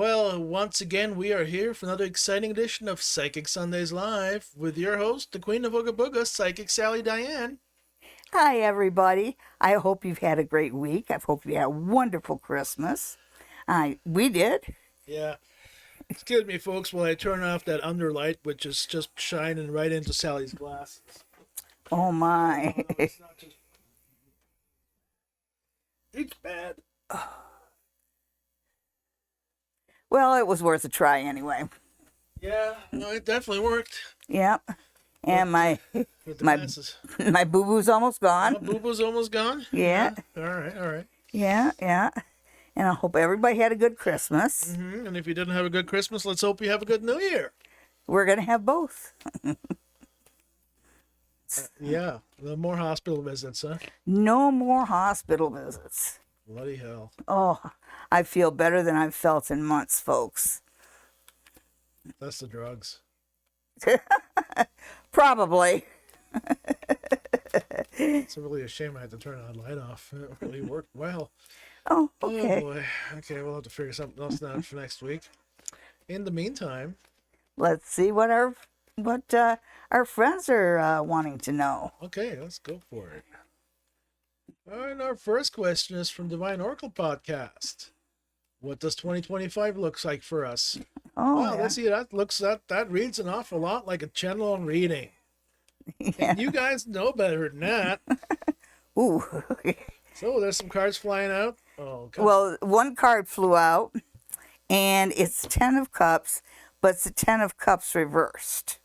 Well, once again, we are here for another exciting edition of Psychic Sundays Live with your host, the Queen of Ooga Booga, Psychic Sally Diane. Hi, everybody. I hope you've had a great week. I hope you had a wonderful Christmas. We did. Yeah, excuse me, folks, while I turn off that underlight, which is just shining right into Sally's glasses. Oh, my. No, it's not just. It's bad. Well, it was worth a try anyway. Yeah, no, it definitely worked. Yep. And my With the my glasses. my boo-boo's almost Oh, gone. Boo Boo's almost gone? Yeah. All right, all right. Yeah. And I hope everybody had a good Christmas. And if you didn't have a good Christmas, let's hope you have a good New Year. We're going to have both. Yeah, no more hospital visits, huh? No more hospital visits. Bloody hell. Oh, I feel better than I've felt in months, folks. That's the drugs. Probably. It's really a shame I had to turn that light off. It really worked well. Oh, Oh okay. boy. Okay, we'll have to figure something else out for next week. In the meantime, Let's see what our friends are wanting to know. okay, let's go for it. All right, our first question is from Divine Oracle Podcast. What does 2025 looks like for us? Oh, Wow, yeah. let's see. That reads an awful lot like a channel reading. Yeah. And you guys know better than that. Ooh. So there's some cards flying out. Oh, come Well, one card flew out, and it's 10 of Cups, but it's the 10 of Cups reversed.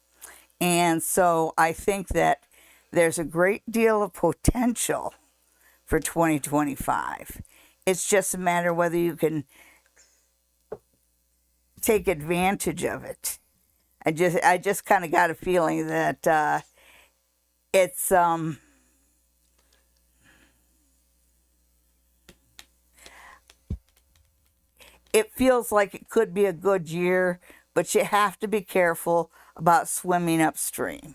And so I think that there's a great deal of potential for 2025. It's just a matter whether you can take advantage of it. I just kind of got a feeling that it's it feels like it could be a good year, but you have to be careful about swimming upstream.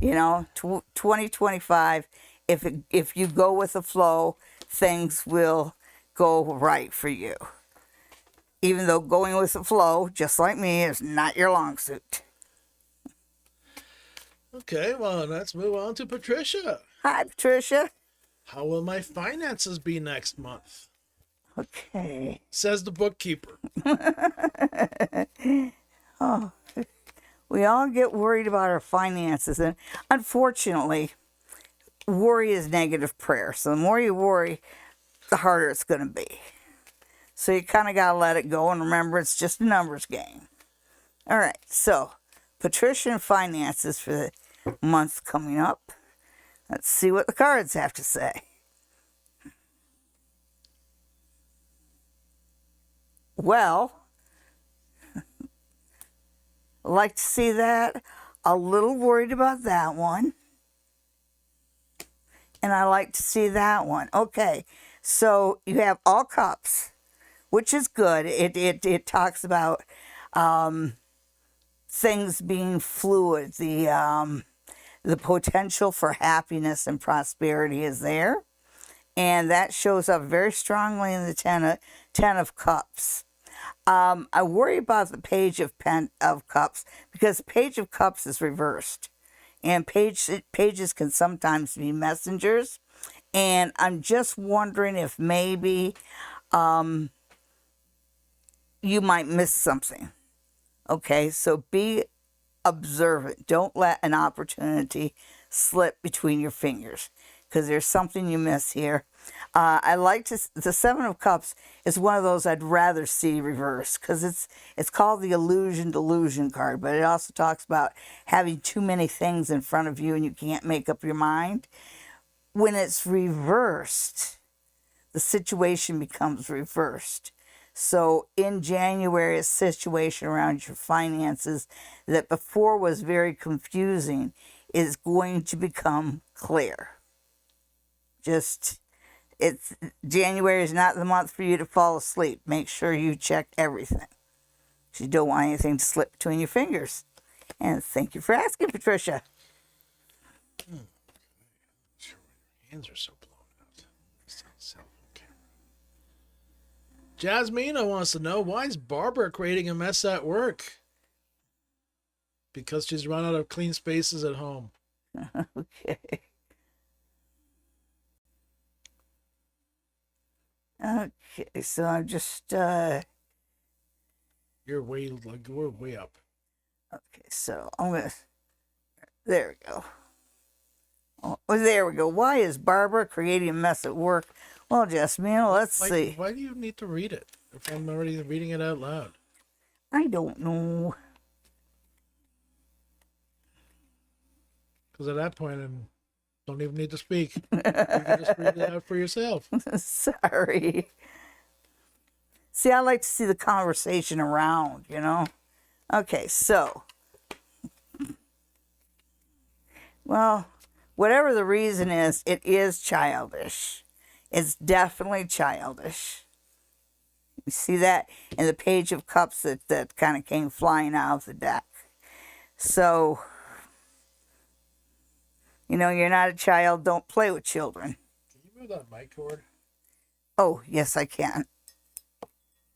2025, if you go with the flow, things will go right for you. Even though going with the flow, just like me, is not your long suit. Okay, well, let's move on to Patricia. Hi, Patricia. How will my finances be next month? Okay. Says the bookkeeper. Oh, we all get worried about our finances, and unfortunately, worry is negative prayer. So the more you worry, the harder it's going to be. So you kind of got to let it go and remember it's just a numbers game. All right, so Patricia and finances for the month coming up. Let's see what the cards have to say. Well, like to see that. A little worried about that one. And I like to see that one. Okay, so you have all cups, which is good. It talks about things being fluid. The potential for happiness and prosperity is there. And that shows up very strongly in the 10 of Cups. I worry about the Page of Cups because the Page of Cups is reversed. And pages can sometimes be messengers. And I'm just wondering if maybe you might miss something. Okay, so be observant. Don't let an opportunity slip between your fingers because there's something you miss here. I like the 7 of Cups is one of those I'd rather see reversed because it's called the illusion delusion card, but it also talks about having too many things in front of you and you can't make up your mind. When it's reversed, the situation becomes reversed. So in January, a situation around your finances that before was very confusing is going to become clear. January is not the month for you to fall asleep. Make sure you check everything. You don't want anything to slip between your fingers. And thank you for asking, Patricia. Sure, your hands are so blown out. Cell phone camera. Jasmina wants to know, why is Barbara creating a mess at work? Because she's run out of clean spaces at home. Okay. Okay, so I'm just We're way up. okay, so I'm gonna there we go. Oh, there we go. Why is Barbara creating a mess at work? Well, Jasmine, let's see. Why do you need to read it if I'm already reading it out loud? I don't know. Because at that point, I don't even need to speak. You can just read it out for yourself. Sorry. See, I like to see the conversation around, you know? Okay, so. Well, whatever the reason is, it is childish. It's definitely childish. You see that in the Page of Cups that kind of came flying out of the deck. So, you know, you're not a child. Don't play with children. Can you move that mic cord? Oh, yes, I can.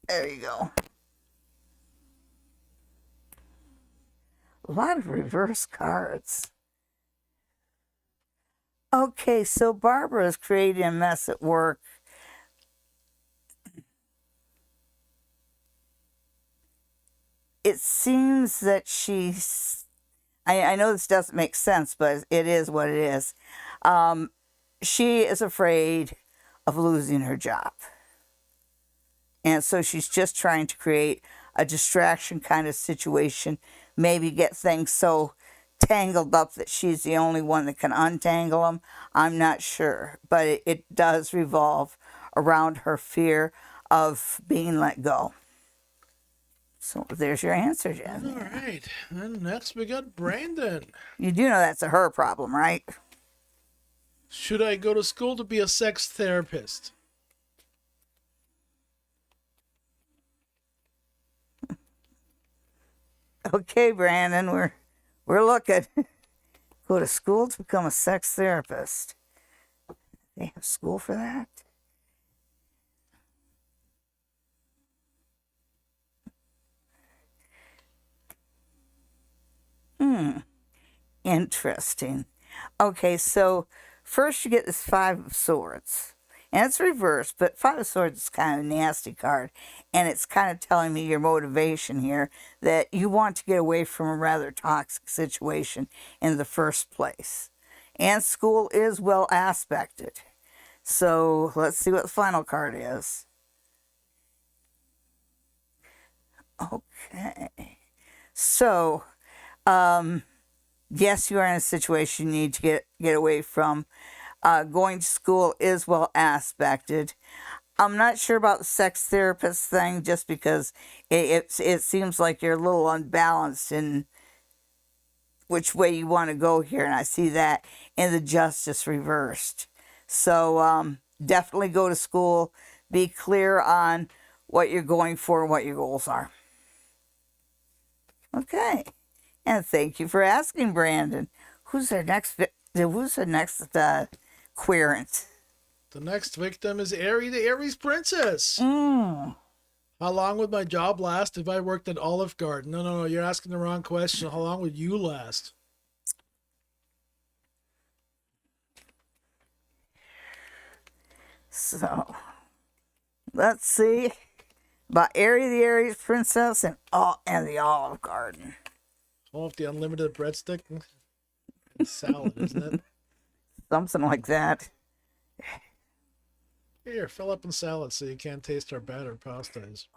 There you go. A lot of reverse cards. Okay, so Barbara is creating a mess at work. It seems that I know this doesn't make sense, but it is what it is. She is afraid of losing her job. And so she's just trying to create a distraction kind of situation, maybe get things so tangled up that she's the only one that can untangle them. I'm not sure, but it does revolve around her fear of being let go. So there's your answer, Jen. All right. And next we got Brandon. You do know that's a her problem, right? Should I go to school to be a sex therapist? Okay, Brandon, we're looking. Go to school to become a sex therapist. They have school for that? Interesting. Okay, so first you get this Five of Swords. And it's reversed, but Five of Swords is kind of a nasty card. And it's kind of telling me your motivation here, that you want to get away from a rather toxic situation in the first place. And school is well aspected. So let's see what the final card is. Okay. So, yes, you are in a situation you need to get away from. Going to school is well aspected. I'm not sure about the sex therapist thing, just because it seems like you're a little unbalanced in which way you want to go here, and I see that in the Justice reversed. So definitely go to school. Be clear on what you're going for and what your goals are. Okay. And thank you for asking, Brandon. Who's our next querent? The next victim is Aerie, the Aries princess. Mm. How long would my job last if I worked at Olive Garden? No, you're asking the wrong question. How long would you last? So, let's see about Aerie, the Aries princess, and the Olive Garden. Oh, the unlimited breadstick and salad, isn't it? Something like that. Here, fill up in salad so you can't taste our battered pastas.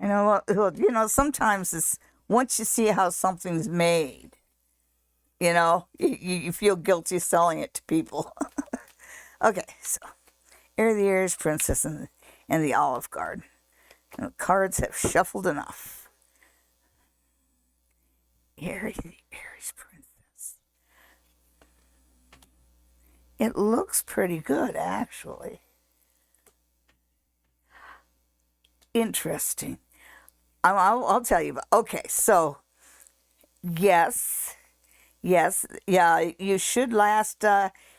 You know, sometimes it's once you see how something's made, you know, you feel guilty selling it to people. Okay, so Aerie the Aries princess and the Olive Garden. And the cards have shuffled enough. Aerie the Aries princess. It looks pretty good, actually. Interesting. I'll tell you. Okay, so yes, yeah, you should last.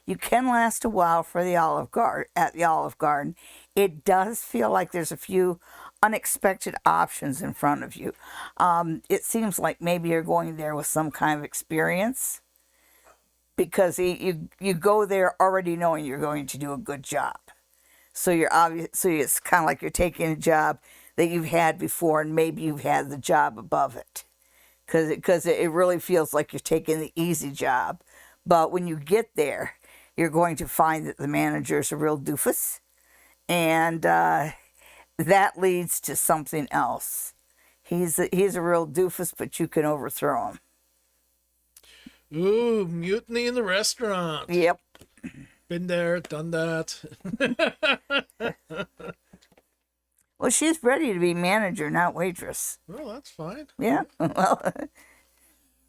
You can last a while for the Olive Garden at the Olive Garden it does feel like there's a few unexpected options in front of you. It seems like maybe you're going there with some kind of experience, because you go there already knowing you're going to do a good job. So you're obviously, it's kind of like you're taking a job that you've had before, and maybe you've had the job above it, because it really feels like you're taking the easy job. But when you get there, you're going to find that the manager's a real doofus, and that leads to something else. He's a real doofus, but you can overthrow him. Ooh, mutiny in the restaurant. Yep. Been there, done that. Well, she's ready to be manager, not waitress. Well, that's fine. Yeah. Well,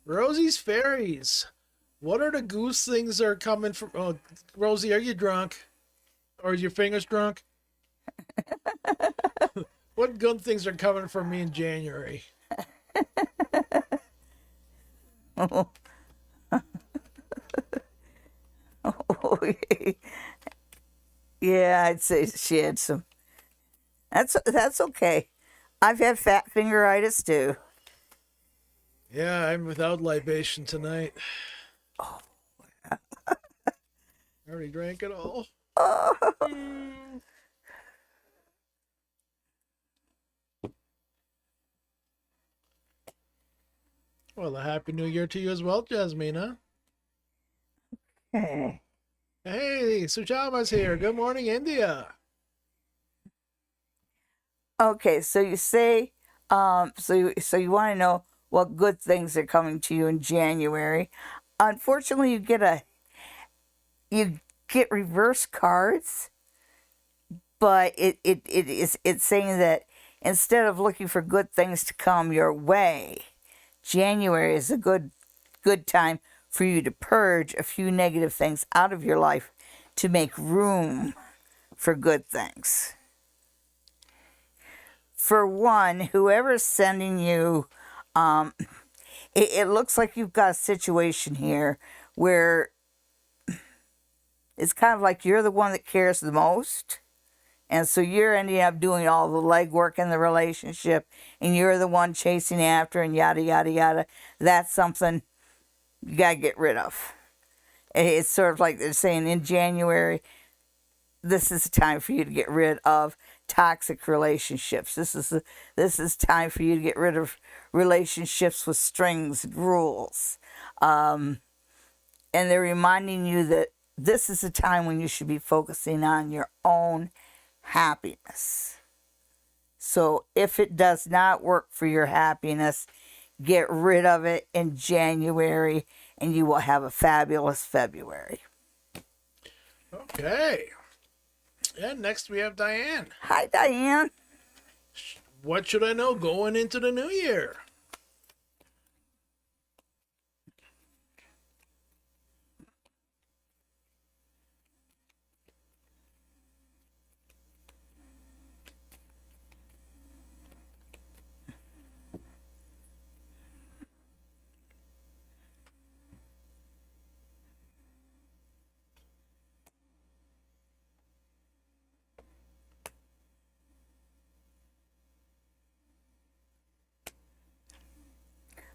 Rosie's Fairies. What are the goose things that are coming from? Oh, Rosie, are you drunk? Or are your fingers drunk? What good things are coming from me in January? Yeah, I'd say she had some. That's okay. I've had fat fingeritis too. Yeah, I'm without libation tonight. Oh. I already drank it all. Well, a happy new year to you as well, Jasmina. Hey. Hey, Sujama's here. Good morning, India. Okay, so you say, so you want to know what good things are coming to you in January. Unfortunately, you get reverse cards, but it's saying that instead of looking for good things to come your way, January is a good time for you to purge a few negative things out of your life to make room for good things. For one, whoever's sending you, it looks like you've got a situation here where it's kind of like you're the one that cares the most. And so you're ending up doing all the legwork in the relationship, and you're the one chasing after, and yada, yada, yada. That's something you got to get rid of. It's sort of like they're saying in January, this is the time for you to get rid of toxic relationships. This is time for you to get rid of relationships with strings and rules. And they're reminding you that this is a time when you should be focusing on your own happiness. So if it does not work for your happiness, get rid of it in January, and you will have a fabulous February. Okay. And next we have Diane. Hi, Diane. What should I know going into the new year?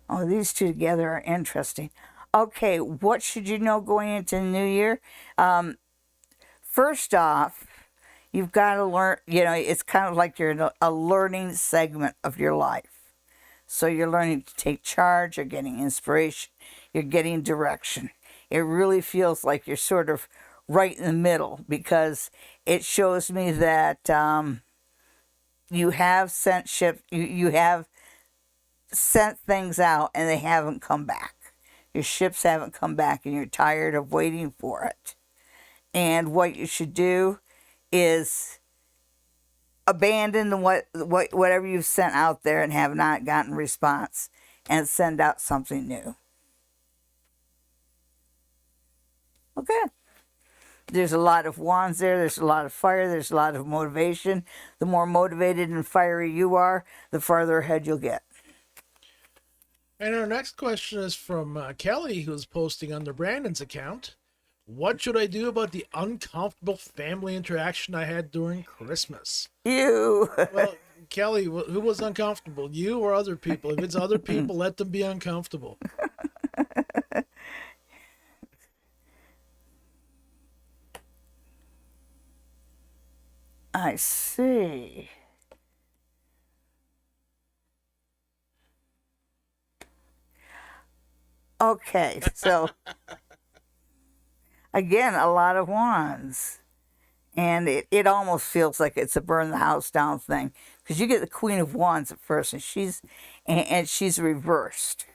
Oh, these two together are interesting. Okay, what should you know going into the new year? First off, you've got to learn, it's kind of like you're in a learning segment of your life. So you're learning to take charge, you're getting inspiration, you're getting direction. It really feels like you're sort of right in the middle, because it shows me that you have you have sent things out and they haven't come back. Your ships haven't come back, and you're tired of waiting for it. And what you should do is abandon whatever you've sent out there and have not gotten response, and send out something new. Okay. There's a lot of wands there. There's a lot of fire. There's a lot of motivation. The more motivated and fiery you are, the farther ahead you'll get. And our next question is from Kelly, who's posting under Brandon's account. What should I do about the uncomfortable family interaction I had during Christmas? You. Well, Kelly, who was uncomfortable? You or other people? If it's other people, let them be uncomfortable. I see. Okay, so again, a lot of wands. And it almost feels like it's a burn the house down thing. Because you get the Queen of Wands at first, and she's reversed,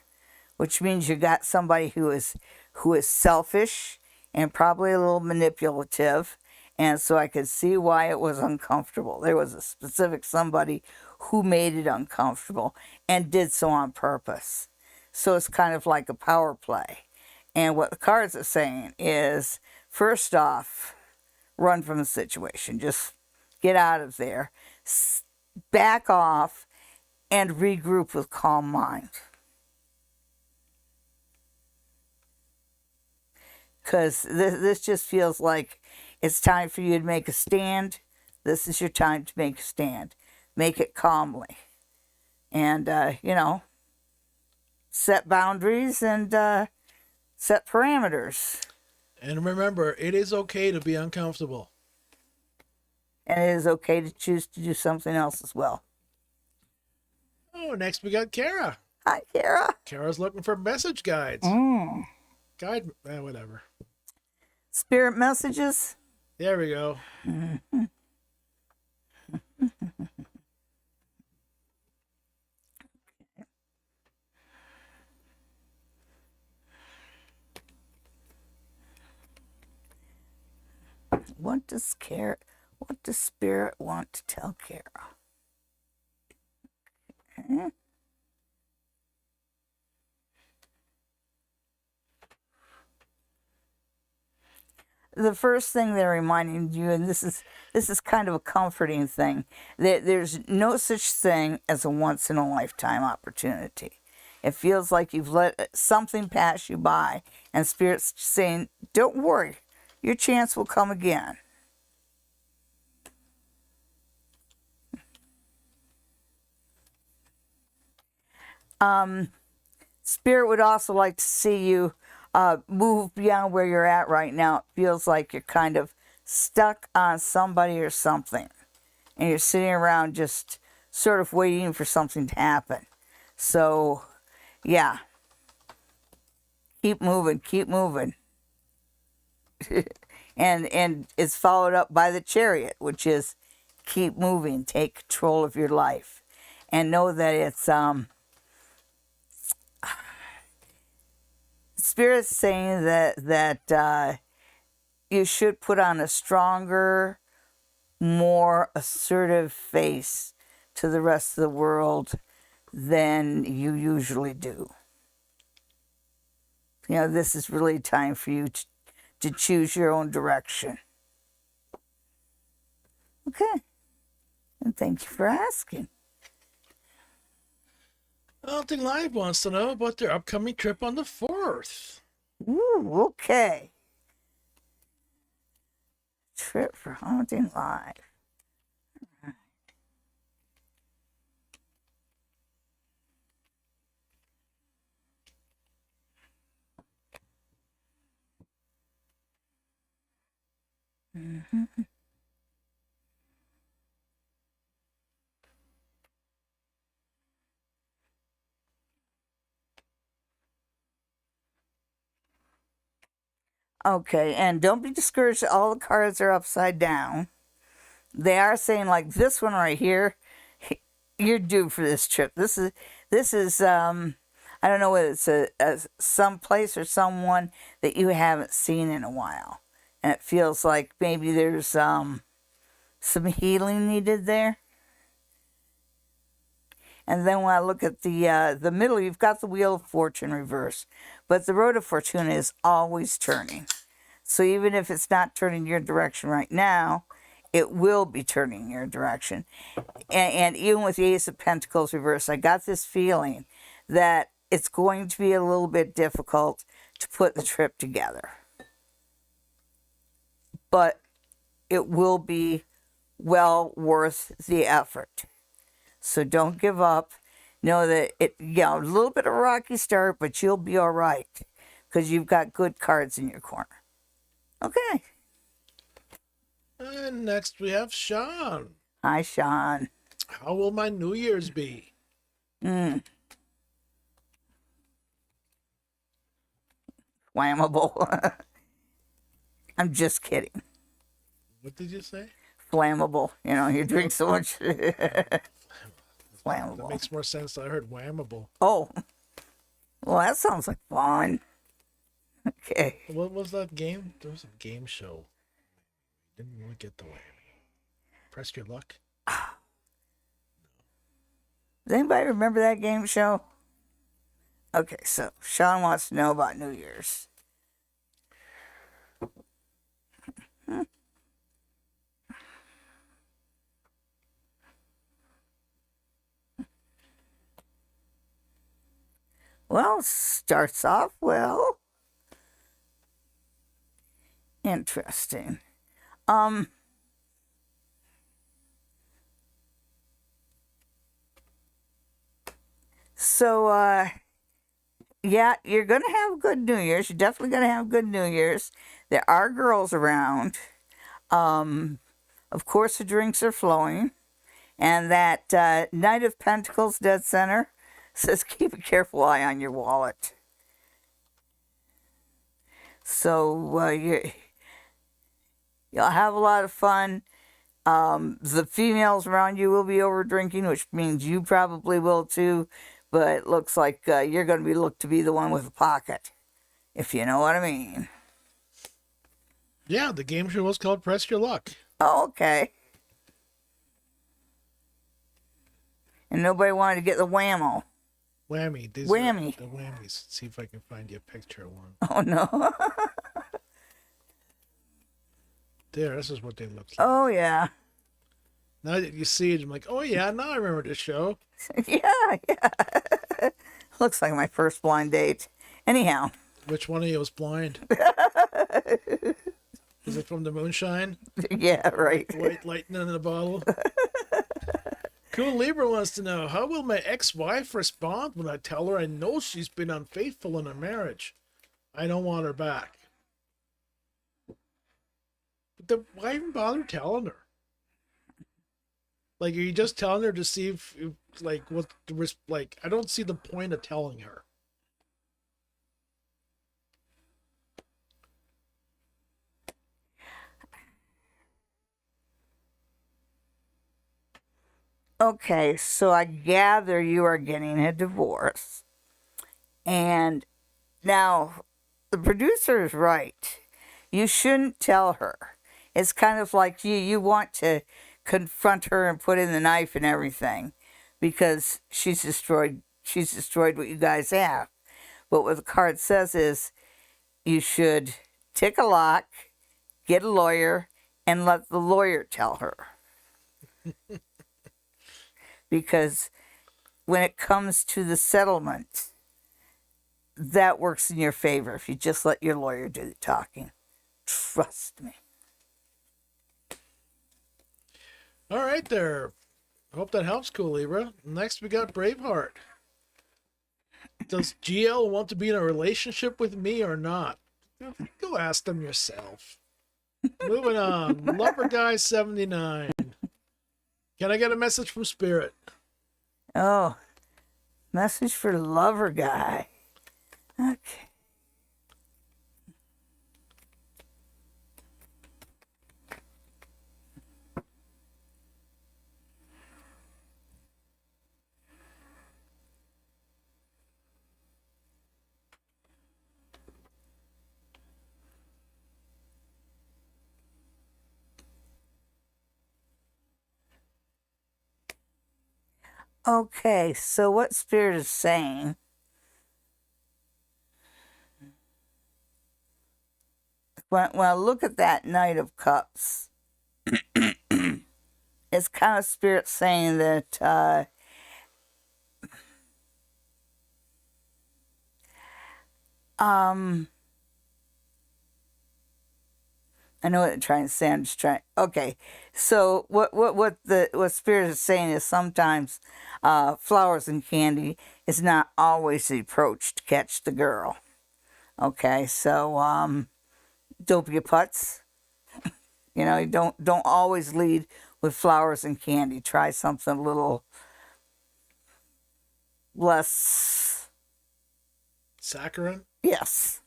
which means you got somebody who is selfish and probably a little manipulative. And so I could see why it was uncomfortable. There was a specific somebody who made it uncomfortable and did so on purpose. So it's kind of like a power play. And what the cards are saying is, first off, run from the situation. Just get out of there. Back off and regroup with calm mind. Because this just feels like it's time for you to make a stand. This is your time to make a stand. Make it calmly. And, set boundaries and set parameters. And remember, it is okay to be uncomfortable. And it is okay to choose to do something else as well. Oh, next we got Kara. Hi, Kara. Kara's looking for message guides. Guide, whatever. Spirit messages. There we go. What does Spirit want to tell Kara? Okay. The first thing they're reminding you, and this is kind of a comforting thing, that there's no such thing as a once in a lifetime opportunity. It feels like you've let something pass you by, and Spirit's saying, don't worry, your chance will come again. Spirit would also like to see you move beyond where you're at right now. It feels like you're kind of stuck on somebody or something, and you're sitting around just sort of waiting for something to happen. So, yeah. Keep moving. and it's followed up by the Chariot, which is keep moving, take control of your life, and know that it's Spirit's saying that you should put on a stronger, more assertive face to the rest of the world than you usually do. This is really time for you to choose your own direction. Okay. And thank you for asking. Hunting Live wants to know about their upcoming trip on the 4th. Ooh, okay. Trip for Hunting Live. Mm-hmm. Okay, and don't be discouraged. All the cards are upside down. They are saying, like, this one right here, you're due for this trip. This is I don't know whether it's a some place or someone that you haven't seen in a while, and it feels like maybe there's some healing needed there. And then when I look at the middle, you've got the Wheel of Fortune reverse, but the Road of Fortuna is always turning. So even if it's not turning your direction right now, it will be turning your direction. And even with the Ace of Pentacles reverse, I got this feeling that it's going to be a little bit difficult to put the trip together. but it will be well worth the effort. So don't give up. Know that a little bit of a rocky start, but you'll be all right because you've got good cards in your corner. Okay. And next we have Sean. Hi, Sean. How will my New Year's be? Flammable. I'm just kidding. What did you say? Flammable. You drink so much. That Flammable. makes more sense. I heard whammable. Oh, well, that sounds like fun. Okay. What was that game? There was a game show. Didn't really get the whammy. Press your luck. Does anybody remember that game show? Okay, so Sean wants to know about New Year's. Well, starts off well. Interesting. So, yeah, you're going to have a good New Year's. You're definitely going to have a good New Year's. There are girls around. Of course, the drinks are flowing. And that Knight of Pentacles Dead Center says keep a careful eye on your wallet. So you'll have a lot of fun. The females around you will be over drinking, which means you probably will too. But it looks like you're going to be looked to be the one with a pocket, if you know what I mean. Yeah, the game show was called Press Your Luck. Oh, okay. And nobody wanted to get the whammo. Whammy. These Whammy. Are the whammies. Let's see if I can find you a picture of one. Oh, no. There, this is what they look like. Oh, yeah. Now that you see it, I'm like, oh yeah, now I remember this show. Yeah. Looks like my first blind date. Anyhow. Which one of you was blind? Is it from the moonshine? Yeah, right. White lightning in a bottle? Cool Libra wants to know, how will my ex-wife respond when I tell her I know she's been unfaithful in her marriage? I don't want her back. But why even bother telling her? Like, are you just telling her to see if like, what the risk? Like, I don't see the point of telling her. Okay, so I gather you are getting a divorce. And now, the producer is right. You shouldn't tell her. It's kind of like you want to confront her and put in the knife and everything because she's destroyed what you guys have. But what the card says is you should take a lock, get a lawyer, and let the lawyer tell her. Because when it comes to the settlement, that works in your favor if you just let your lawyer do the talking. Trust me. All right, there. Hope that helps, Cool Libra. Next, we got Braveheart. Does GL want to be in a relationship with me or not? Go ask them yourself. Moving on. Lover Guy 79. Can I get a message from Spirit? Oh, message for Lover Guy. Okay. Okay, so what Spirit is saying, when I look at that Knight of Cups, it's kind of Spirit saying that I know what I'm trying to say. I'm just trying. Okay, so what Spirit is saying is sometimes flowers and candy is not always the approach to catch the girl. Okay, so don't be a putz. You know, don't always lead with flowers and candy. Try something a little less. Saccharine? Yes.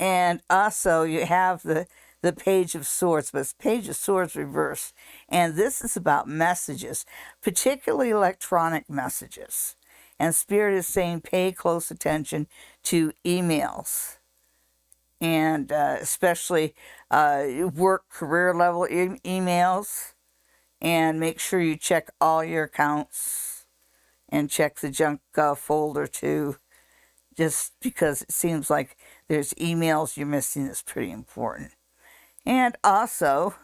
And also you have the Page of Swords, but it's Page of Swords reversed. And this is about messages, particularly electronic messages. And Spirit is saying pay close attention to emails. And especially work career level emails. And make sure you check all your accounts. And check the junk folder too. Just because it seems like there's emails you're missing that's pretty important. And also,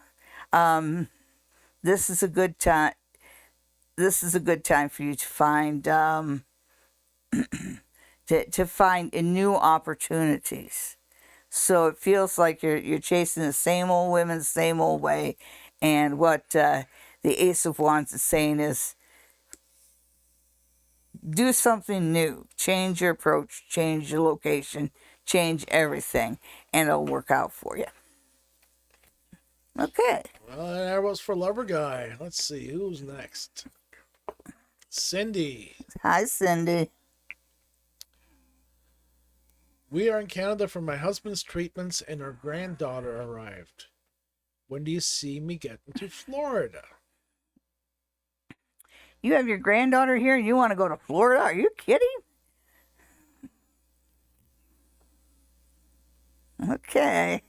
this is a good time. This is a good time for you to find to find new opportunities. So it feels like you're chasing the same old women, same old way. And what the Ace of Wands is saying is, do something new. Change your approach, change your location, change everything, and it'll work out for you. Okay. Well, that was for Lover Guy. Let's see, who's next? Cindy. Hi, Cindy. We are in Canada for my husband's treatments and our granddaughter arrived. When do you see me getting to Florida? You have your granddaughter here and you want to go to Florida? Are you kidding? Okay.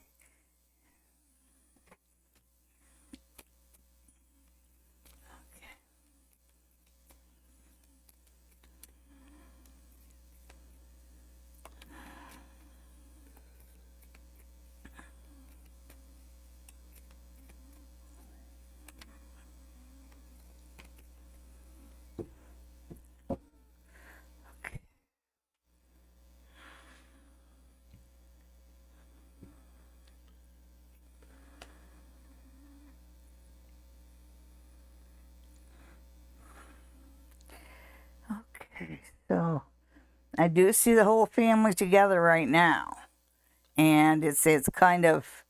Okay, so I do see the whole family together right now. And it's kind of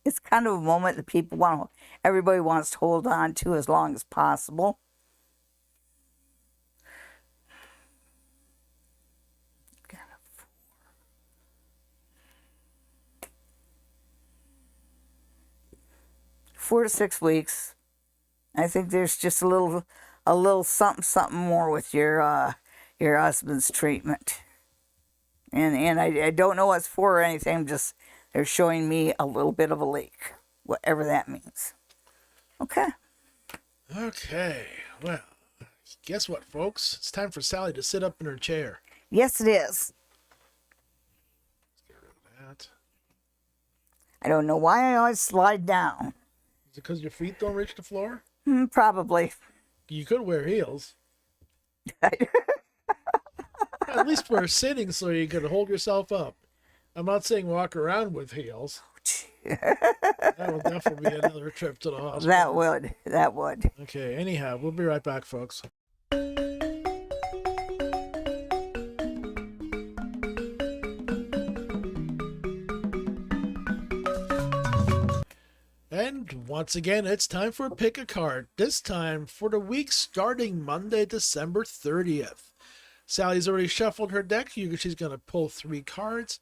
a moment that everybody wants to hold on to as long as possible. Four to 6 weeks. I think there's just a little something more with your husband's treatment. And I don't know what's for or anything, just they're showing me a little bit of a leak, whatever that means. Okay. Okay, well, guess what, folks? It's time for Sally to sit up in her chair. Yes, it is. Let's get rid of that. I don't know why I always slide down. Is it because your feet don't reach the floor? Probably. You could wear heels. At least for sitting so you could hold yourself up. I'm not saying walk around with heels. That would definitely be another trip to the hospital. That would. Okay, anyhow, we'll be right back, folks. And once again, it's time for Pick a Card. This time for the week starting Monday, December 30th. Sally's already shuffled her deck. She's going to pull 3 cards.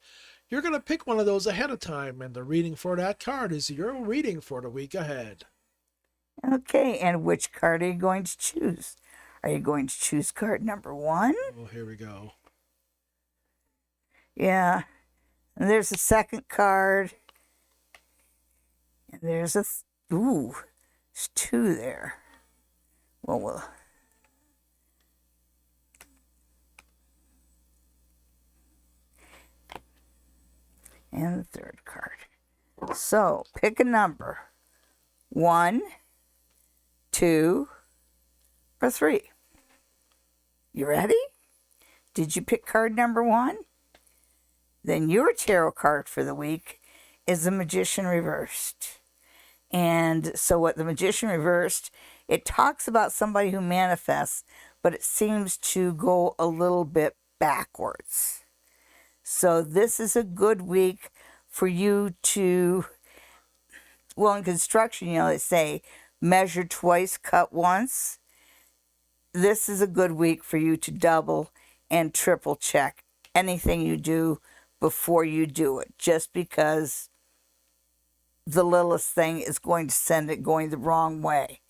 You're going to pick one of those ahead of time, and the reading for that card is your reading for the week ahead. Okay, and which card are you going to choose? Are you going to choose card number 1? Oh, here we go. Yeah. And there's a second card. And there's there's 2 there. Well. And the 3rd card. So, pick a number. 1, 2, or 3. You ready? Did you pick card number 1? Then your tarot card for the week is the Magician reversed. And so what the Magician reversed, it talks about somebody who manifests, but it seems to go a little bit backwards. So this is a good week for you to, well, in construction, they say measure twice, cut once. This is a good week for you to double and triple check anything you do before you do it, just because the littlest thing is going to send it going the wrong way.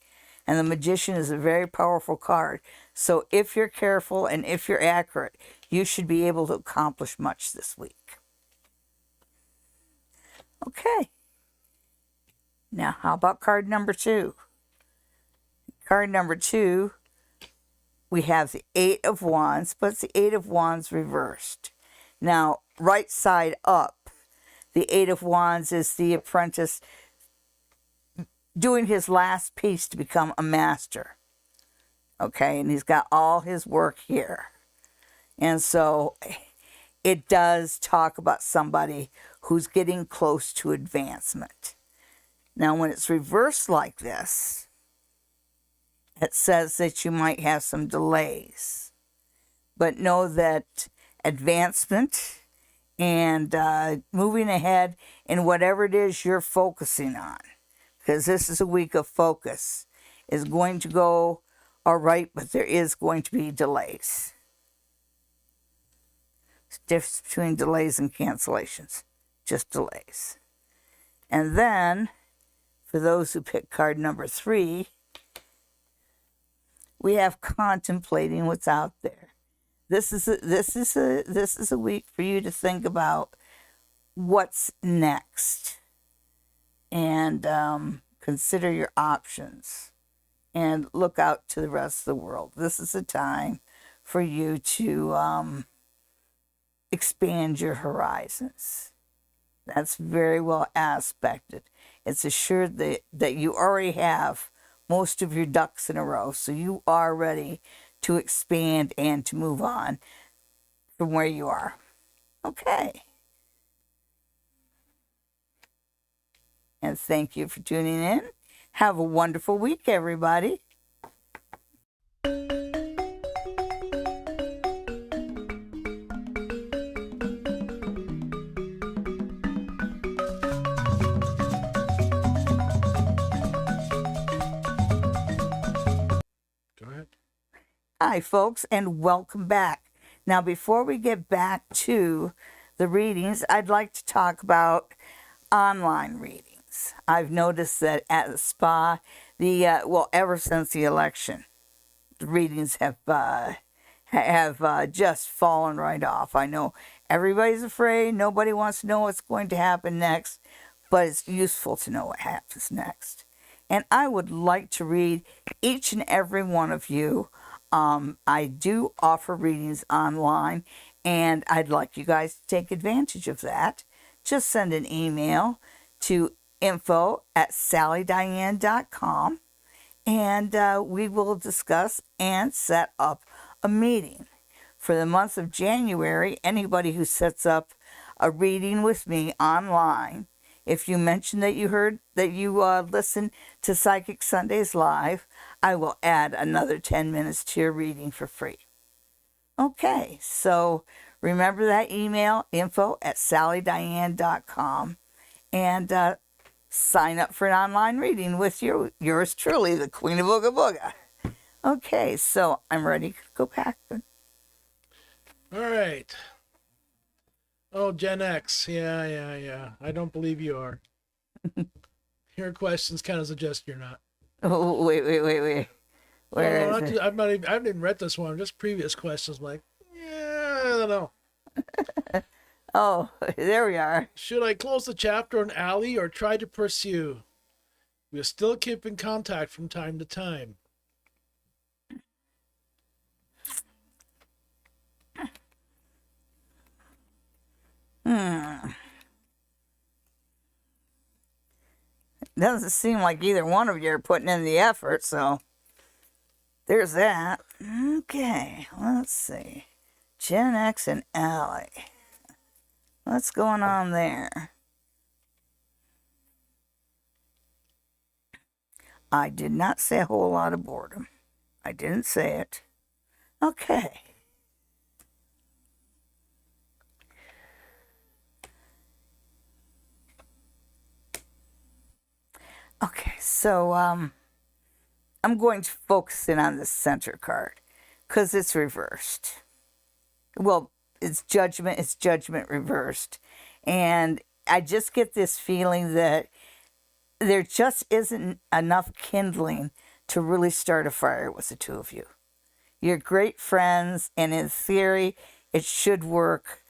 And the Magician is a very powerful card. So if you're careful and if you're accurate, you should be able to accomplish much this week. Okay. Now, how about card number 2? Card number 2, we have the 8 of Wands, but it's the 8 of Wands reversed. Now, right side up, the 8 of Wands is the apprentice doing his last piece to become a master. Okay, and he's got all his work here. And so it does talk about somebody who's getting close to advancement. Now, when it's reversed like this, it says that you might have some delays. But know that advancement and moving ahead in whatever it is you're focusing on, because this is a week of focus, is going to go all right, but there is going to be delays. It's the difference between delays and cancellations, just delays. And then, for those who pick card number 3, we have contemplating what's out there. This is a week for you to think about what's next, and consider your options, and look out to the rest of the world. This is a time for you to expand your horizons. That's very well aspected. It's assured that you already have most of your ducks in a row, so you are ready to expand and to move on from where you are. Okay. And thank you for tuning in. Have a wonderful week, everybody. Hi, folks, and welcome back. Now, before we get back to the readings, I'd like to talk about online readings. I've noticed that at the spa, ever since the election, the readings have just fallen right off. I know everybody's afraid. Nobody wants to know what's going to happen next, but it's useful to know what happens next. And I would like to read each and every one of you. I do offer readings online, and I'd like you guys to take advantage of that. Just send an email to info@sallydiane.com, and we will discuss and set up a meeting. For the month of January, anybody who sets up a reading with me online, if you mention that you listen to Psychic Sundays Live, I will add another 10 minutes to your reading for free. Okay, so remember that email, info@sallydiane.com, and sign up for an online reading with yours truly, the Queen of Ooga Booga. Okay, so I'm ready to go back. All right. Oh, Gen X. Yeah. I don't believe you are. Your questions kind of suggest you're not. Oh, wait. Where is it? I haven't even read this one. Just previous questions. I'm like, yeah, I don't know. Oh, there we are. Should I close the chapter on Allie or try to pursue? We'll still keep in contact from time to time. Doesn't seem like either one of you are putting in the effort, so there's that. Okay, let's see. Gen X and Ally. What's going on there? I did not say a whole lot of boredom. I didn't say it. Okay. Okay, so I'm going to focus in on the center card because it's reversed. Well, it's judgment reversed. And I just get this feeling that there just isn't enough kindling to really start a fire with the two of you. You're great friends, and in theory, it should work,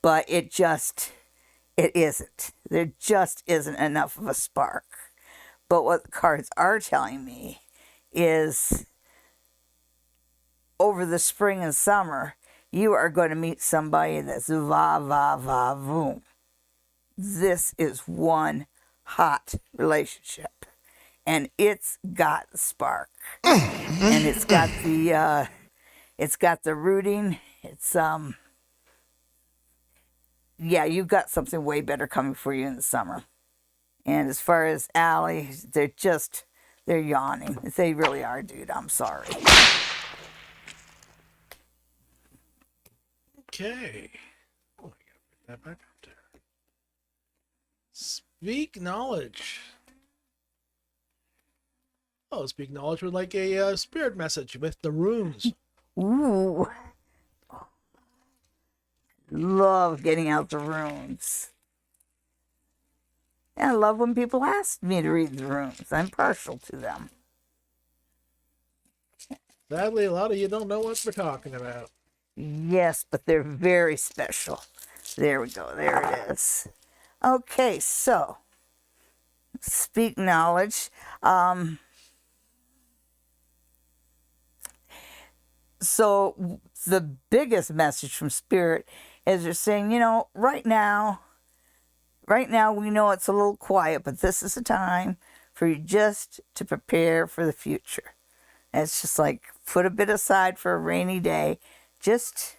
but it isn't. There just isn't enough of a spark. But what the cards are telling me is over the spring and summer, you are going to meet somebody that's voom. This is one hot relationship, and it's got the spark, and it's got the rooting. It's yeah, you've got something way better coming for you in the summer. And as far as Allie, they're yawning. They really are, dude. I'm sorry. Okay. Oh, I gotta put that back up there. Speak knowledge. Oh, speak knowledge with like a spirit message with the runes. Ooh. Love getting out the runes. I love when people ask me to read the runes. I'm partial to them. Sadly, a lot of you don't know what we're talking about. Yes, but they're very special. There we go. There it is. Okay, so speak knowledge. So the biggest message from Spirit is they're saying, right now we know it's a little quiet, but this is a time for you just to prepare for the future. And it's just like put a bit aside for a rainy day. Just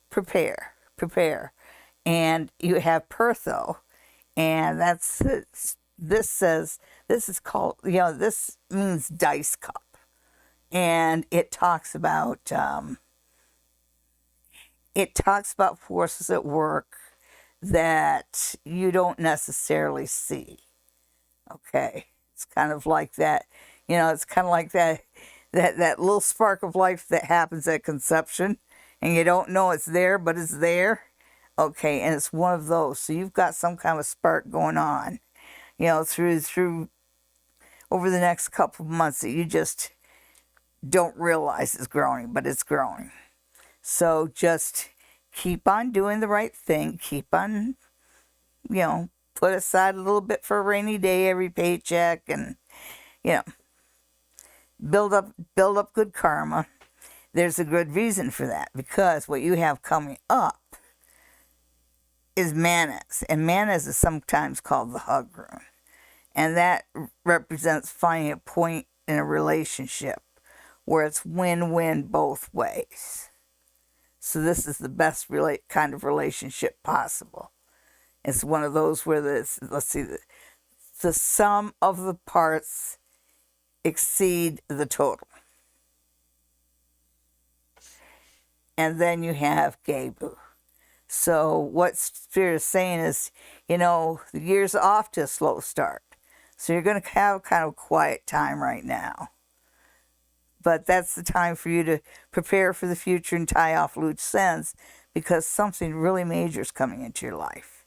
prepare. And you have Pertho, and this means dice cup, and it talks about forces at work that you don't necessarily see. Okay, it's kind of like that. It's kind of like that little spark of life that happens at conception, and you don't know it's there, but it's there. Okay, and it's one of those. So you've got some kind of spark going on, through over the next couple of months that you just don't realize is growing, but it's growing. So just keep on doing the right thing. Keep on, put aside a little bit for a rainy day every paycheck, and build up good karma. There's a good reason for that, because what you have coming up is Manas, and Manas is sometimes called the hug rune, and that represents finding a point in a relationship where it's win-win both ways. So this is the best kind of relationship possible. It's one of those where the sum of the parts exceed the total. And then you have Gebu. So what Spirit is saying is, the year's off to a slow start. So you're going to have kind of a quiet time right now. But that's the time for you to prepare for the future and tie off loose ends, because something really major is coming into your life.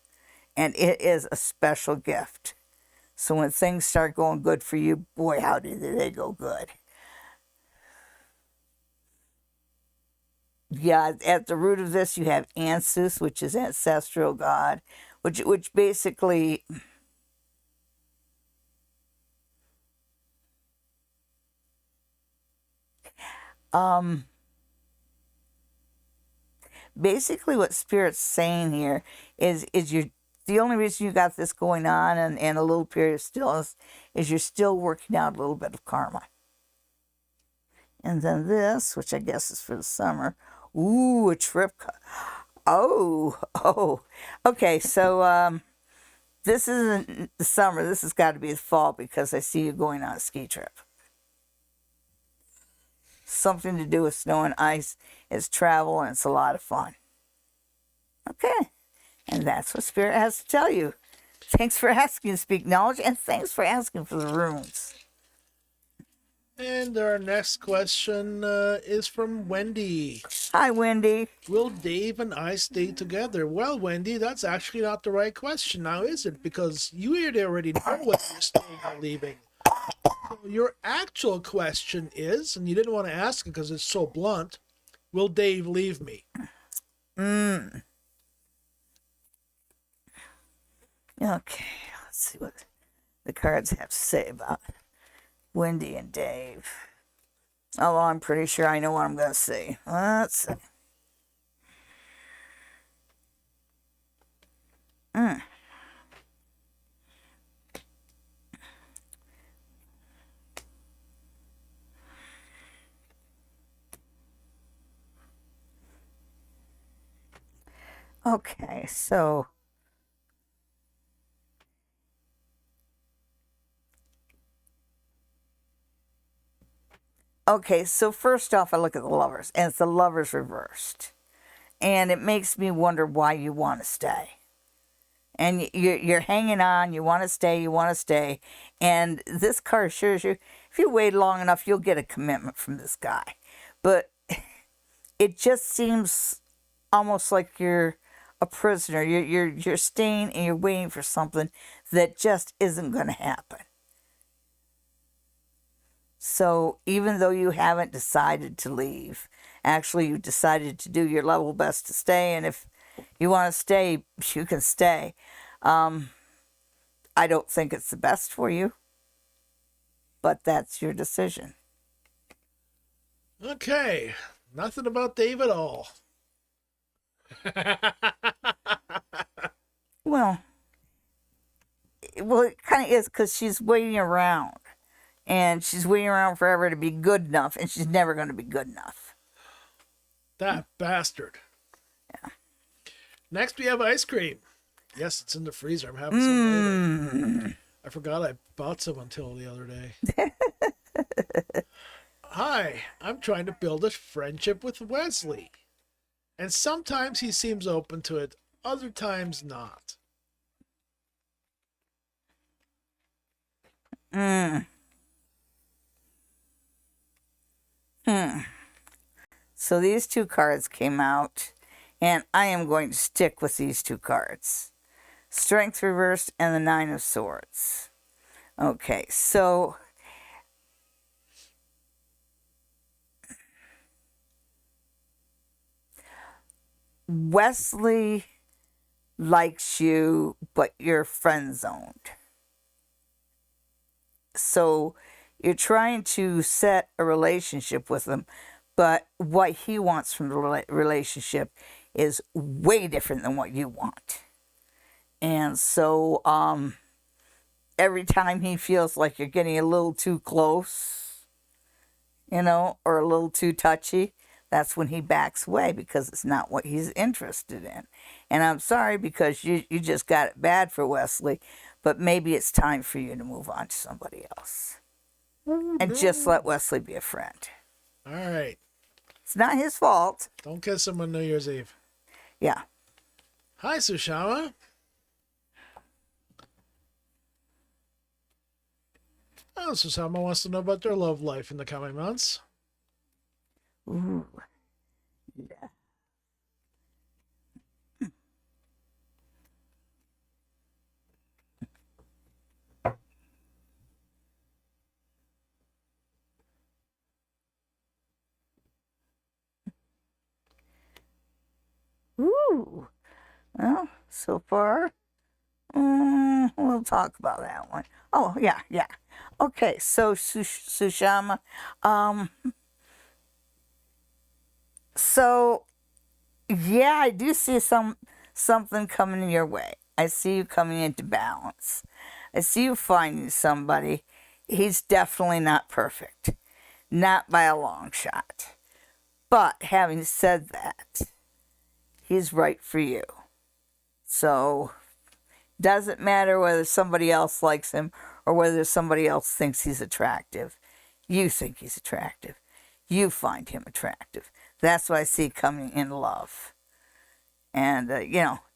And it is a special gift. So when things start going good for you, boy, how do they go good. Yeah, at the root of this, you have Ansus, which is ancestral god, which basically basically what Spirit's saying here is the only reason you got this going on and a little period of stillness is you're still working out a little bit of karma. And then this, which I guess is for the summer. Ooh, a trip. Oh. Okay, so this isn't the summer. This has got to be the fall because I see you going on a ski trip. Something to do with snow and ice. It's travel and it's a lot of fun. Okay. And that's what Spirit has to tell you. Thanks for asking to speak knowledge, and thanks for asking for the runes. And our next question is from Wendy. Hi, Wendy. Will Dave and I stay together? Well, Wendy, that's actually not the right question now, is it? Because you already know whether you're staying or leaving. So your actual question is, and you didn't want to ask it because it's so blunt, will Dave leave me? Okay, let's see what the cards have to say about Wendy and Dave. Oh, I'm pretty sure I know what I'm going to see. Let's see. Okay, so first off, I look at the lovers, and it's the lovers reversed. And it makes me wonder why you want to stay. And you're hanging on, you want to stay. And this card assures you, if you wait long enough, you'll get a commitment from this guy. But it just seems almost like you're a prisoner. You're staying and you're waiting for something that just isn't going to happen. So even though you haven't decided to leave, actually you decided to do your level best to stay, and if you want to stay, you can stay. I don't think it's the best for you, but that's your decision. Okay, nothing about Dave at all. Well, it kind of is because she's waiting around. And she's waiting around forever to be good enough, and she's never going to be good enough. That bastard. Yeah. Next, we have ice cream. Yes, it's in the freezer. I'm having some later. I forgot I bought some until the other day. Hi, I'm trying to build a friendship with Wesley. And sometimes he seems open to it, other times not. So these two cards came out, and I am going to stick with these two cards. Strength reversed and the Nine of Swords. Okay, so Wesley likes you, but you're friend zoned. So you're trying to set a relationship with him, but what he wants from the relationship is way different than what you want. And so every time he feels like you're getting a little too close, or a little too touchy, that's when he backs away because it's not what he's interested in. And I'm sorry because you just got it bad for Wesley, but maybe it's time for you to move on to somebody else. And just let Wesley be a friend. All right. It's not his fault. Don't kiss him on New Year's Eve. Yeah. Hi, Sushama. Oh, Sushama wants to know about their love life in the coming months. Ooh. Yeah. Ooh. Well, so far, we'll talk about that one. Oh, yeah. Okay, so Sushama, so yeah, I do see something coming your way. I see you coming into balance. I see you finding somebody. He's definitely not perfect, not by a long shot. But having said that, he's right for you. So Doesn't matter whether somebody else likes him or whether somebody else thinks he's attractive. You think he's attractive. You find him attractive. That's what I see coming in love. And,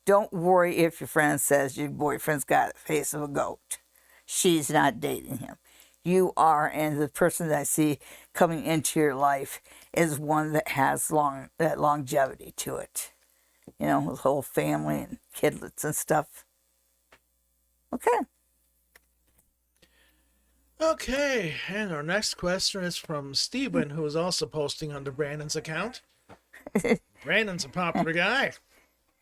don't worry if your friend says your boyfriend's got the face of a goat. She's not dating him. You are, and the person that I see coming into your life is one that has that longevity to it. With whole family and kidlets and stuff. Okay. Okay, and our next question is from Steven, who is also posting under Brandon's account. Brandon's a popular guy.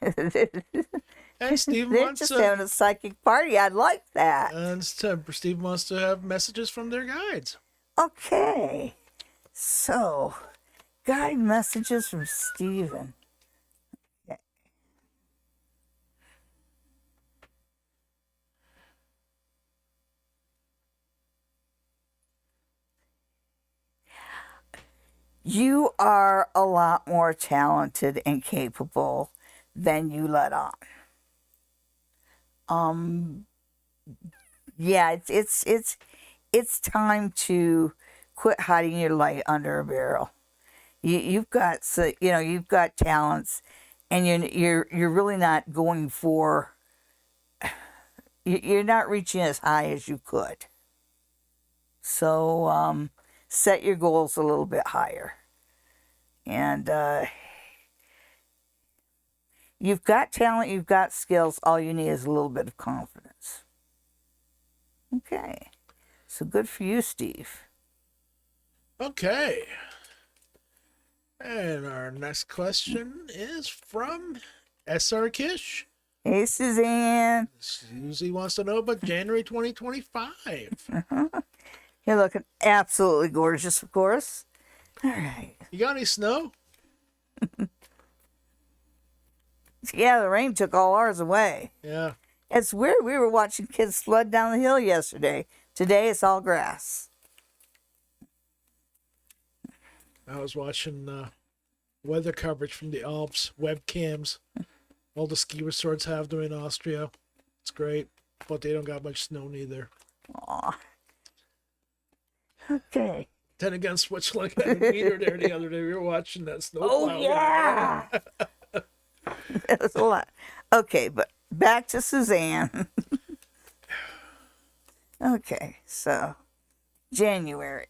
And Steve They're wants just having a psychic party. I like that. and Steve wants to have messages from their guides. Okay. So, guide messages from Steven. Okay. You are a lot more talented and capable than you let on. Yeah, it's time to quit hiding your light under a barrel. You've got talents, and you're really not going for. You're not reaching as high as you could. So set your goals a little bit higher, and you've got talent, you've got skills. All you need is a little bit of confidence. Okay, so good for you, Steve. Okay. And our next question is from SR Kish. Hey, Suzanne. Susie wants to know about January 2025. You're looking absolutely gorgeous, of course. All right. You got any snow? Yeah, the rain took all ours away. Yeah. It's weird. We were watching kids sled down the hill yesterday. Today it's all grass. I was watching weather coverage from the Alps, webcams. All the ski resorts have them in Austria. It's great, but they don't got much snow neither. Aw. Okay. Then again, Switzerland had a meter there the other day. We were watching that snow. Oh, yeah. That's a lot. Okay, but back to Suzanne. Okay, so January.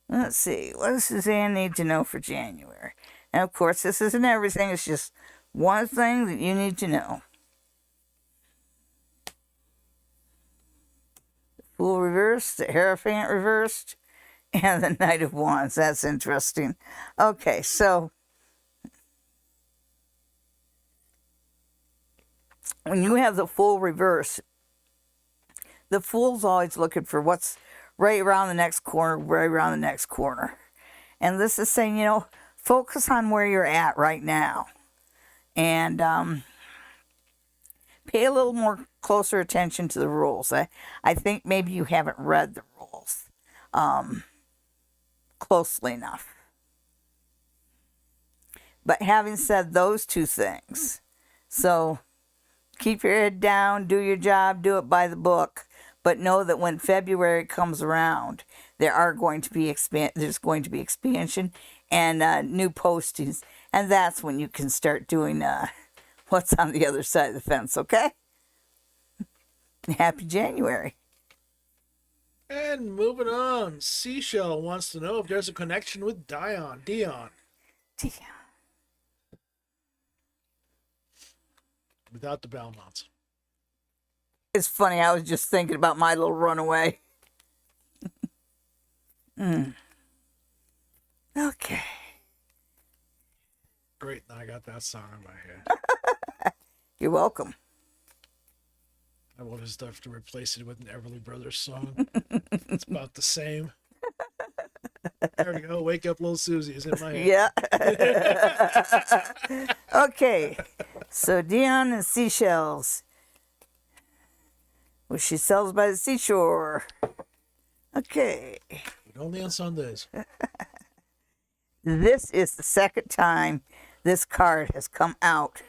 Let's see. What does Suzanne need to know for January? And of course, this isn't everything. It's just one thing that you need to know. Fool reversed, the Hierophant reversed, and the Knight of Wands. That's interesting. Okay, so when you have the Fool reverse, the Fool's always looking for what's right around the next corner, right around the next corner. And this is saying, focus on where you're at right now. And pay a little more closer attention to the rules. I think maybe you haven't read the rules closely enough. But having said those two things, so keep your head down, do your job, do it by the book, but know that when February comes around, there's going to be expansion and new postings, and that's when you can start doing what's on the other side of the fence, okay? Happy January. And moving on, Seashell wants to know if there's a connection with Diane. Without the Belmonts. It's funny, I was just thinking about my little runaway. Okay. Great, now I got that song in my head. You're welcome. I will just have to replace it with an Everly Brothers song. It's about the same. There we go. Wake up, little Susie is in my head. Yeah. Okay. So Diane and seashells, which she sells by the seashore. Okay. But only on Sundays. This is the second time this card has come out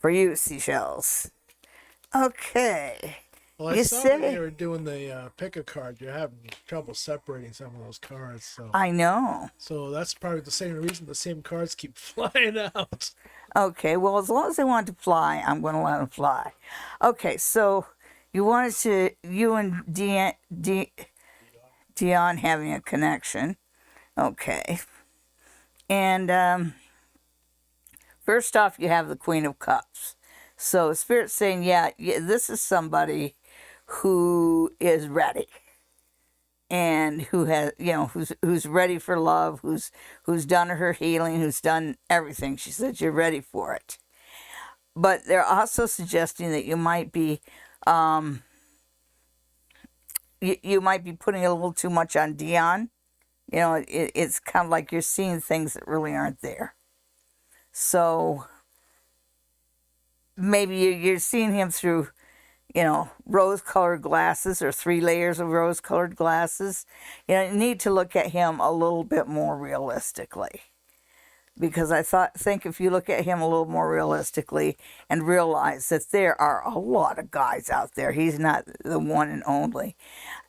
For you, seashells. Okay. Well, I You saw when say? you were doing the pick a card, you're having trouble separating some of those cards. I know. So that's probably the same reason the same cards keep flying out. Okay, well, as long as they want to fly, I'm going to let them fly. Okay, so you and Dion having a connection. Okay. And first off, you have the Queen of Cups. So Spirit's saying, yeah, this is somebody who is ready. And who has, who's ready for love, who's done her healing, who's done everything. She said, you're ready for it. But they're also suggesting that you might be, you might be putting a little too much on Dion. It's kind of like you're seeing things that really aren't there. So maybe you're seeing him through, rose-colored glasses or 3 layers of rose-colored glasses. You need to look at him a little bit more realistically. Because I think if you look at him a little more realistically and realize that there are a lot of guys out there, he's not the one and only.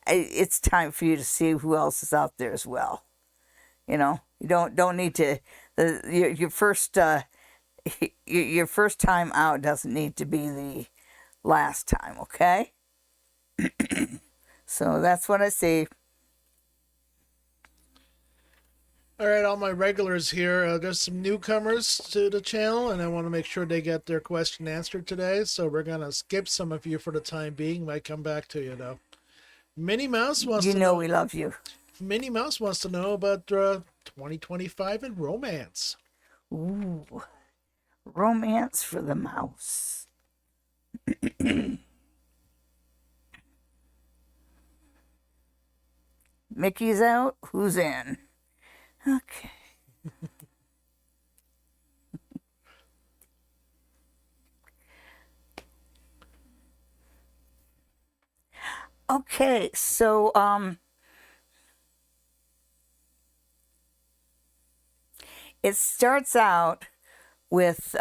It's time for you to see who else is out there as well. You don't need to. Your first your first time out doesn't need to be the last time. Okay. So that's what I see. All right, all my regulars here. There's some newcomers to the channel, and I want to make sure they get their question answered today. So we're gonna skip some of you for the time being. Might come back to you though. Minnie Mouse wants to know. We love you. Minnie Mouse wants to know about 2025 and romance. Ooh, romance for the mouse. Mickey's out. Who's in? Okay. Okay, so it starts out with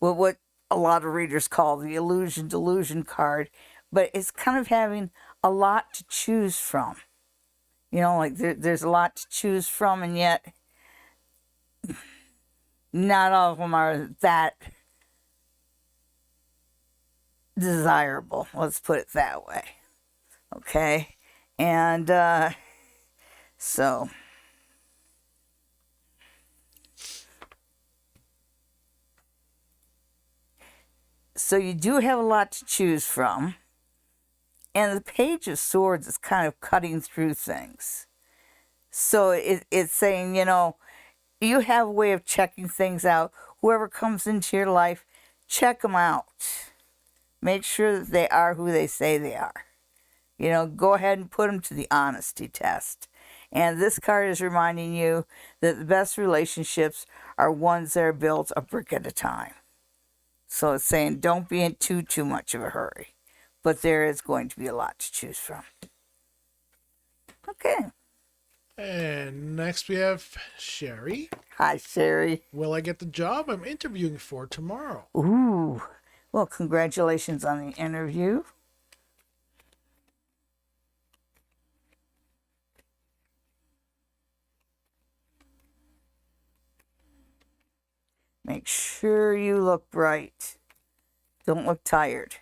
what a lot of readers call the illusion delusion card, but it's kind of having a lot to choose from. Like there's a lot to choose from, and yet not all of them are that desirable. Let's put it that way. Okay? And so you do have a lot to choose from. And the Page of Swords is kind of cutting through things. So it's saying, you have a way of checking things out. Whoever comes into your life, check them out. Make sure that they are who they say they are. Go ahead and put them to the honesty test. And this card is reminding you that the best relationships are ones that are built a brick at a time. So it's saying don't be in too much of a hurry. But there is going to be a lot to choose from. Okay. And next we have Sherry. Hi, Sherry. Will I get the job I'm interviewing for tomorrow? Ooh. Well, congratulations on the interview. Make sure you look bright. Don't look tired.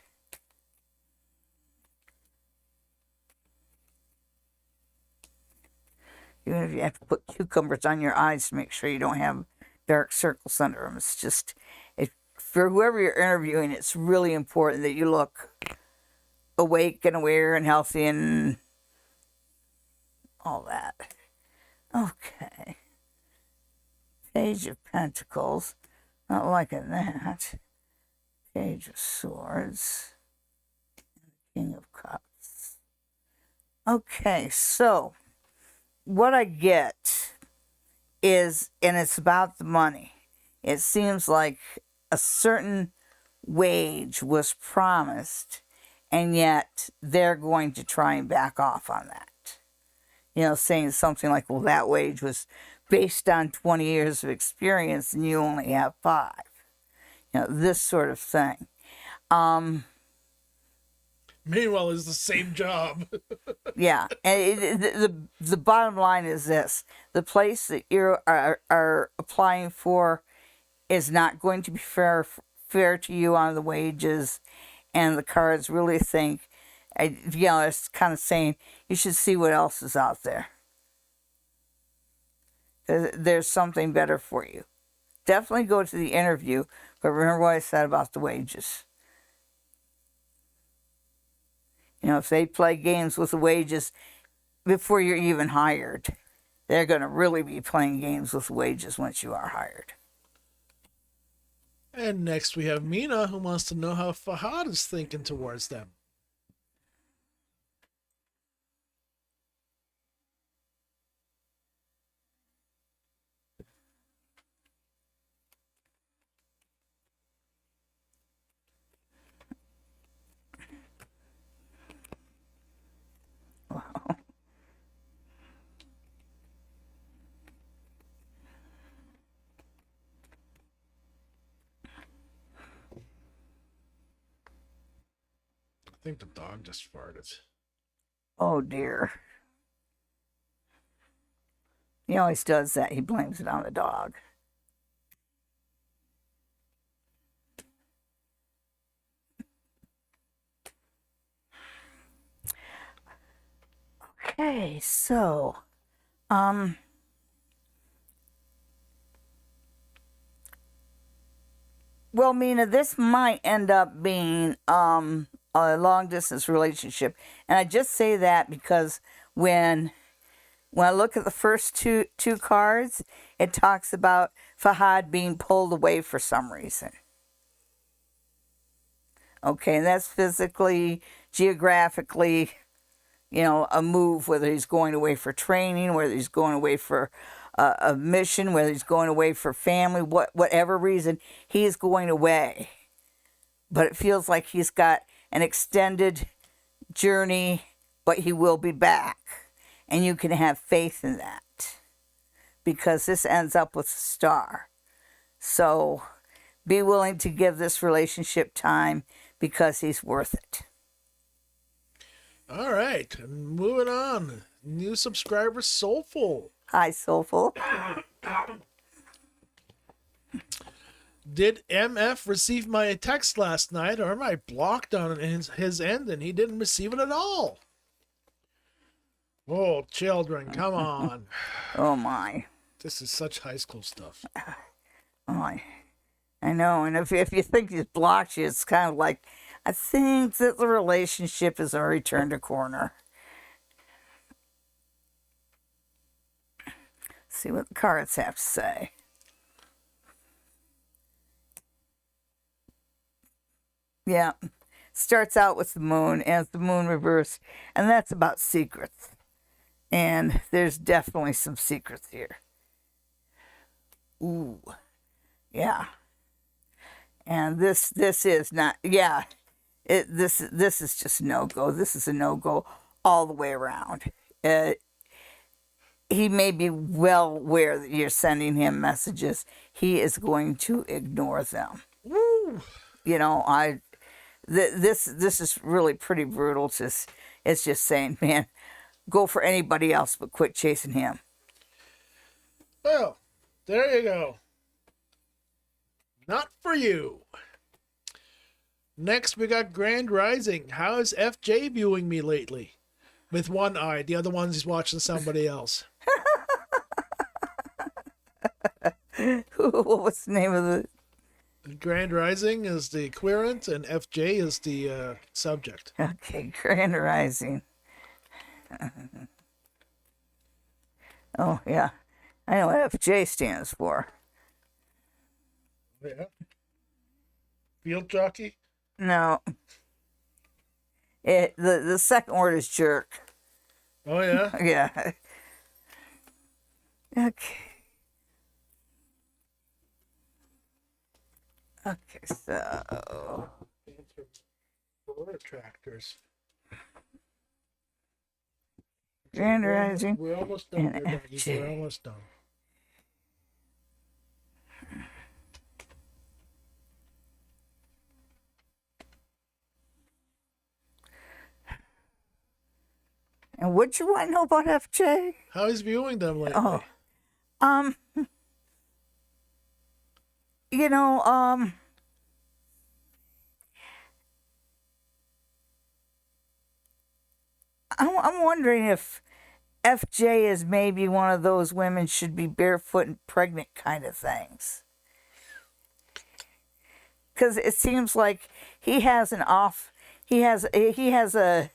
Even if you have to put cucumbers on your eyes to make sure you don't have dark circles under them. It's just, for whoever you're interviewing, it's really important that you look awake and aware and healthy and all that. Okay. Page of Pentacles. Not liking that. Page of Swords. King of Cups. Okay, so what I get is, and it's about the money. It seems like a certain wage was promised, and yet they're going to try and back off on that. Saying something like, well, that wage was based on 20 years of experience and you only have 5. this sort of thing. Meanwhile, it's the same job. Yeah, and the bottom line is this: the place that you are applying for is not going to be fair to you on the wages, and the cards really think, it's kind of saying you should see what else is out there. There's something better for you. Definitely go to the interview, but remember what I said about the wages. If they play games with the wages before you're even hired, they're going to really be playing games with wages once you are hired. And next we have Mina, who wants to know how Fahad is thinking towards them. Wow. I think the dog just farted. Oh dear. He always does that. He blames it on the dog. Okay, so, well, Mina, this might end up being a long distance relationship, and I just say that because when I look at the first two cards, it talks about Fahad being pulled away for some reason. Okay, and that's physically, geographically, a move, whether he's going away for training, whether he's going away for a mission, whether he's going away for family, whatever reason, he's going away. But it feels like he's got an extended journey, but he will be back. And you can have faith in that, because this ends up with a star. So be willing to give this relationship time, because he's worth it. All right, moving on. New subscriber, Soulful. Hi, Soulful. Did MF receive my text last night, or am I blocked on his end and he didn't receive it at all? Oh, children, come on. Oh, my. This is such high school stuff. Oh, I know. And if you think he's blocked you, it's kind of like, I think that the relationship has already turned a corner. See what the cards have to say. Yeah. Starts out with the moon, and the moon reversed, and that's about secrets. And there's definitely some secrets here. Ooh. Yeah. And this is not, yeah. This is just no-go. This is a no-go all the way around. He may be well aware that you're sending him messages. He is going to ignore them. Woo! This is really pretty brutal. It's just saying, man, go for anybody else, but quit chasing him. Well, there you go. Not for you. Next, we got Grand Rising. How is FJ viewing me lately? With one eye. The other one's he's watching somebody else. What was the name of the... Grand Rising is the querent, and FJ is the subject. Okay, Grand Rising. Oh, yeah. I know what FJ stands for. Yeah. Field jockey? No. The second word is jerk. Oh, yeah? Yeah. Okay. Okay, so... Water tractors. Grand Rising. We're almost done. and Here, Doggy. FJ. We're almost done. And what you want to know about FJ? How he's viewing them lately? Oh, um, you know, I'm wondering if FJ is maybe one of those women should be barefoot and pregnant kind of things. Because it seems like he has a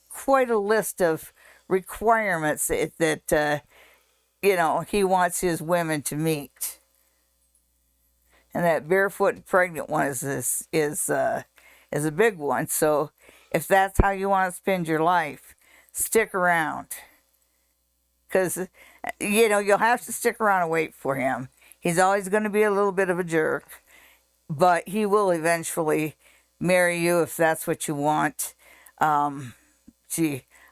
quite a list of requirements that he wants his women to meet, and that barefoot and pregnant one is a big one. So if that's how you want to spend your life, stick around, because you'll have to stick around and wait for him. He's always going to be a little bit of a jerk, but he will eventually marry you if that's what you want.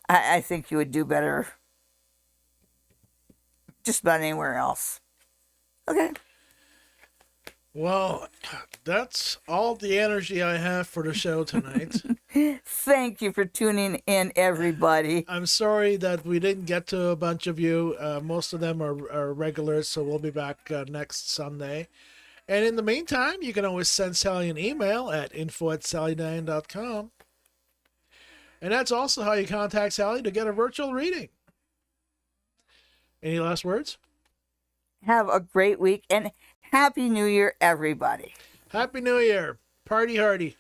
I think you would do better just about anywhere else. Okay. Well, that's all the energy I have for the show tonight. Thank you for tuning in, everybody. I'm sorry that we didn't get to a bunch of you. Most of them are regulars, so we'll be back next Sunday. And in the meantime, you can always send Sally an email at info@sallydiane.com. And that's also how you contact Sally to get a virtual reading. Any last words? Have a great week and Happy New Year, everybody. Happy New Year. Party hardy.